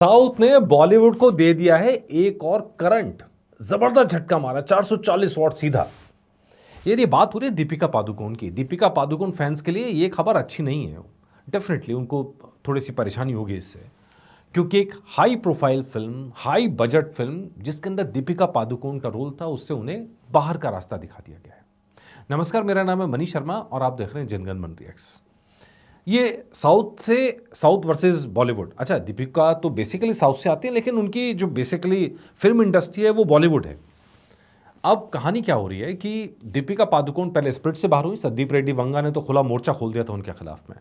South ने बॉलीवुड को दे दिया है एक और करंट। जबरदस्त झटका मारा 440 वॉट सीधा। यदि बात हो रही है दीपिका पादुकोण की, दीपिका पादुकोण फैंस के लिए ये खबर अच्छी नहीं है। डेफिनेटली उनको थोड़ी सी परेशानी होगी इससे, क्योंकि एक high profile film, high budget film जिसके अंदर दीपिका पादुकोण का रोल था, उससे उन्हें बाहर का रास्ता दिखा दिया गया है। नमस्कार, मेरा नाम है मनीष शर्मा और आप देख रहे हैं जनगण मन रिएक्ट्स। ये साउथ वर्सेस बॉलीवुड। अच्छा, दीपिका तो बेसिकली साउथ से आती है, लेकिन उनकी जो बेसिकली फिल्म इंडस्ट्री है वो बॉलीवुड है। अब कहानी क्या हो रही है कि दीपिका पादुकोण पहले स्प्लिट से बाहर हुई, संदीप रेड्डी वंगा ने तो खुला मोर्चा खोल दिया था उनके खिलाफ में।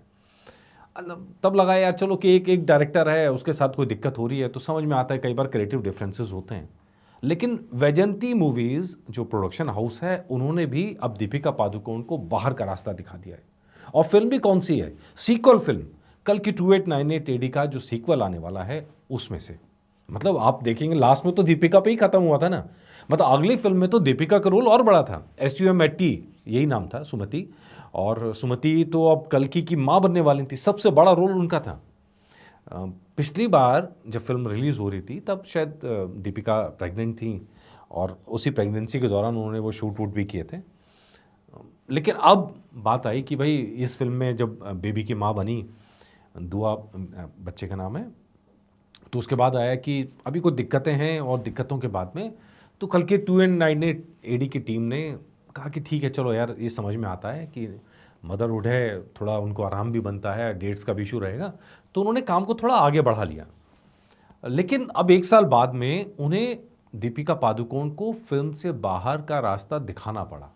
तब लगा यार चलो कि एक एक डायरेक्टर है, उसके साथ कोई दिक्कत हो रही है तो समझ में आता है, कई बार क्रिएटिव डिफरेंसेस होते हैं। लेकिन वैजंती मूवीज जो प्रोडक्शन हाउस है, उन्होंने भी अब दीपिका पादुकोण को बाहर का रास्ता दिखा दिया है। और फिल्म भी कौन सी है? सीक्वल फिल्म, कल की 2898 एडी का जो सीक्वल आने वाला है उसमें से। मतलब आप देखेंगे लास्ट में तो दीपिका पे ही खत्म हुआ था ना। मतलब अगली फिल्म में तो दीपिका का रोल और बड़ा था। SUMAT यही नाम था, सुमति। और सुमति तो अब कल्कि की माँ बनने वाली थी, सबसे बड़ा रोल उनका था। पिछली बार जब फिल्म रिलीज़ हो रही थी तब शायद दीपिका प्रेग्नेंट थी, और उसी प्रेगनेंसी के दौरान उन्होंने वो शूट वूट भी किए थे। लेकिन अब बात आई कि भाई इस फिल्म में जब बेबी की माँ बनी, दुआ बच्चे का नाम है, तो उसके बाद आया कि अभी कुछ दिक्कतें हैं, और दिक्कतों के बाद में तो कल के 2898 एडी की टीम ने कहा कि ठीक है चलो यार, ये समझ में आता है कि मदरहुड है, थोड़ा उनको आराम भी बनता है, डेट्स का भी इशू रहेगा, तो उन्होंने काम को थोड़ा आगे बढ़ा लिया। लेकिन अब एक साल बाद में उन्हें दीपिका पादुकोण को फिल्म से बाहर का रास्ता दिखाना पड़ा।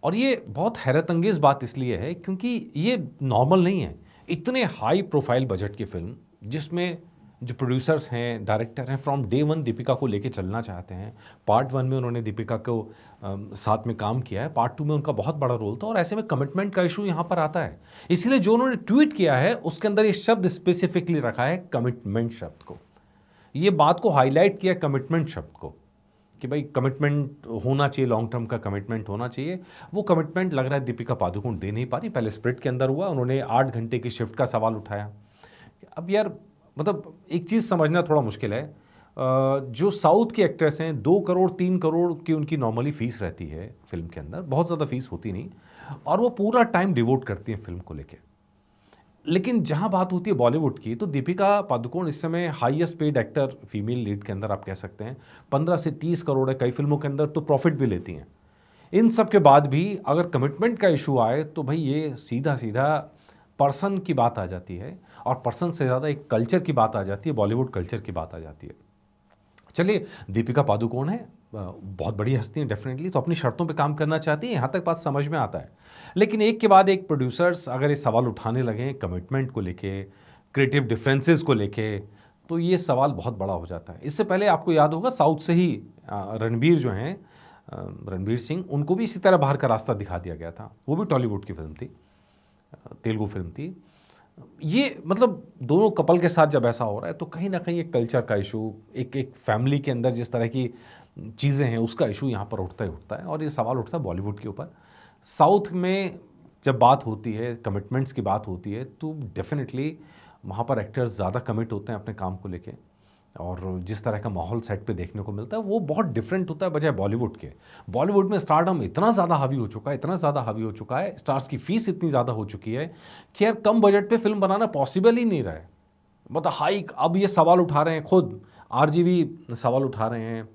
और ये बहुत हैरत अंगेज बात इसलिए है क्योंकि ये नॉर्मल नहीं है। इतने हाई प्रोफाइल बजट की फिल्म, जिसमें जो प्रोड्यूसर्स हैं, डायरेक्टर हैं, फ्रॉम डे वन दीपिका को लेके चलना चाहते हैं। पार्ट वन में उन्होंने दीपिका को साथ में काम किया है, पार्ट टू में उनका बहुत बड़ा रोल था, और ऐसे में कमिटमेंट का इशू यहाँ पर आता है। इसलिए जो उन्होंने ट्वीट किया है उसके अंदर ये शब्द स्पेसिफिकली रखा है, कमिटमेंट शब्द को। ये बात को हाईलाइट किया, कमिटमेंट शब्द को, कि भाई कमिटमेंट होना चाहिए, लॉन्ग टर्म का कमिटमेंट होना चाहिए। वो कमिटमेंट लग रहा है दीपिका पादुकोण दे नहीं पा रही। पहले स्प्रिट के अंदर हुआ, उन्होंने 8 घंटे की शिफ्ट का सवाल उठाया। अब यार मतलब एक चीज़ समझना थोड़ा मुश्किल है। जो साउथ के एक्ट्रेस हैं, 2 करोड़ 3 करोड़ की उनकी नॉर्मली फ़ीस रहती है फिल्म के अंदर, बहुत ज़्यादा फीस होती नहीं, और वो पूरा टाइम डिवोट करती हैं फिल्म को लेकर। लेकिन जहां बात होती है बॉलीवुड की, तो दीपिका पादुकोण इस समय highest paid actor female lead के अंदर आप कह सकते हैं। 15 से 30 करोड़ है, कई फिल्मों के अंदर तो प्रॉफिट भी लेती हैं। इन सब के बाद भी अगर कमिटमेंट का इशू आए तो भाई ये सीधा सीधा पर्सन की बात आ जाती है, और पर्सन से ज़्यादा एक कल्चर की बात आ जाती है, बॉलीवुड कल्चर की बात आ जाती है। चलिए, दीपिका पादुकोण है, बहुत बड़ी हस्ती है डेफिनेटली, तो अपनी शर्तों पे काम करना चाहती है, यहाँ तक बात समझ में आता है। लेकिन एक के बाद एक प्रोड्यूसर्स अगर ये सवाल उठाने लगे कमिटमेंट को लेके, क्रिएटिव डिफरेंसेस को लेके, तो ये सवाल बहुत बड़ा हो जाता है। इससे पहले आपको याद होगा साउथ से ही रणबीर जो हैं, रणबीर सिंह, उनको भी इसी तरह बाहर का रास्ता दिखा दिया गया था। वो भी टॉलीवुड की फिल्म थी, तेलुगु फिल्म थी। ये मतलब दोनों कपल के साथ जब ऐसा हो रहा है तो कहीं ना कहीं एक कल्चर का इशू, एक एक फैमिली के अंदर जिस तरह की चीज़ें हैं उसका इशू यहाँ पर उठता ही उठता है, और ये सवाल उठता है बॉलीवुड के ऊपर। साउथ में जब बात होती है, कमिटमेंट्स की बात होती है, तो डेफिनेटली वहाँ पर एक्टर्स ज़्यादा कमिट होते हैं अपने काम को लेके, और जिस तरह का माहौल सेट पे देखने को मिलता है वो बहुत डिफरेंट होता है बजाय बॉलीवुड के। बॉलीवुड में स्टारडम इतना ज़्यादा हावी हो चुका है, इतना ज़्यादा हावी हो चुका है, स्टार्स की फीस इतनी ज़्यादा हो चुकी है कि यार कम बजट पे फिल्म बनाना पॉसिबल ही नहीं रहा है। मतलब हाई, अब ये सवाल उठा रहे हैं खुद RGV, सवाल उठा रहे हैं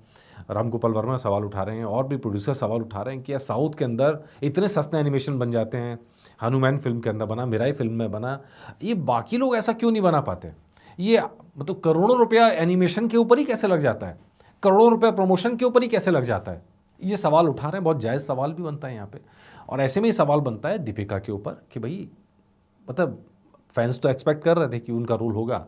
राम गोपाल वर्मा, सवाल उठा रहे हैं, और भी प्रोड्यूसर सवाल उठा रहे हैं कि यार साउथ के अंदर इतने सस्ते एनिमेशन बन जाते हैं। हनुमान फिल्म के अंदर बना, मिराई फिल्म में बना, ये बाकी लोग ऐसा क्यों नहीं बना पाते? ये मतलब करोड़ों रुपया एनिमेशन के ऊपर ही कैसे लग जाता है, करोड़ों रुपया प्रमोशन के ऊपर ही कैसे लग जाता है? ये सवाल उठा रहे हैं, बहुत जायज़ सवाल भी बनता है यहाँ पे। और ऐसे में ही सवाल बनता है दीपिका के ऊपर कि भाई मतलब फैंस तो एक्सपेक्ट कर रहे थे कि उनका रोल होगा,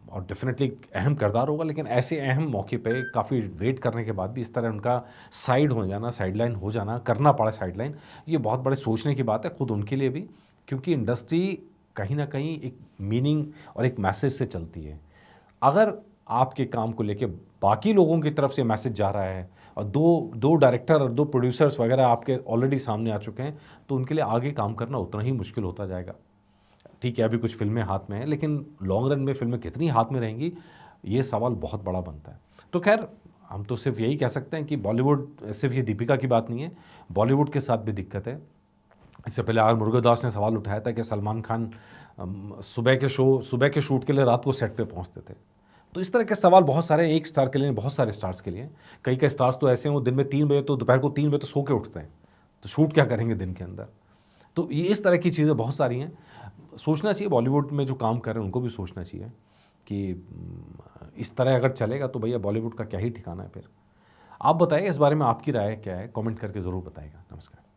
और डेफिनेटली अहम किरदार होगा, लेकिन ऐसे अहम मौके पे काफ़ी वेट करने के बाद भी इस तरह उनका साइड हो जाना, साइडलाइन हो जाना, करना पड़ा साइडलाइन, ये बहुत बड़े सोचने की बात है खुद उनके लिए भी। क्योंकि इंडस्ट्री कहीं ना कहीं एक मीनिंग और एक मैसेज से चलती है। अगर आपके काम को लेके बाकी लोगों की तरफ से मैसेज जा रहा है, और दो दो डायरेक्टर और 2 प्रोड्यूसर्स वगैरह आपके ऑलरेडी सामने आ चुके हैं, तो उनके लिए आगे काम करना उतना ही मुश्किल होता जाएगा। ठीक है, अभी कुछ फिल्में हाथ में हैं, लेकिन लॉन्ग रन में फिल्में कितनी हाथ में रहेंगी, ये सवाल बहुत बड़ा बनता है। तो खैर, हम तो सिर्फ यही कह सकते हैं कि बॉलीवुड, सिर्फ ये दीपिका की बात नहीं है, बॉलीवुड के साथ भी दिक्कत है। इससे पहले आर मुरुगदास ने सवाल उठाया था कि सलमान खान सुबह के शूट के लिए रात को सेट पे पहुंचते थे। तो इस तरह के सवाल बहुत सारे, एक स्टार के लिए, बहुत सारे स्टार्स के लिए। कई कई स्टार्स तो ऐसे हैं, वो दिन में 3 बजे, तो दोपहर को 3 बजे तो सो के उठते हैं, तो शूट क्या करेंगे दिन के अंदर। तो ये इस तरह की चीज़ें बहुत सारी हैं। सोचना चाहिए, बॉलीवुड में जो काम कर रहे हैं उनको भी सोचना चाहिए कि इस तरह अगर चलेगा तो भैया बॉलीवुड का क्या ही ठिकाना है फिर। आप बताइए इस बारे में आपकी राय क्या है, कमेंट करके ज़रूर बताइएगा। नमस्कार।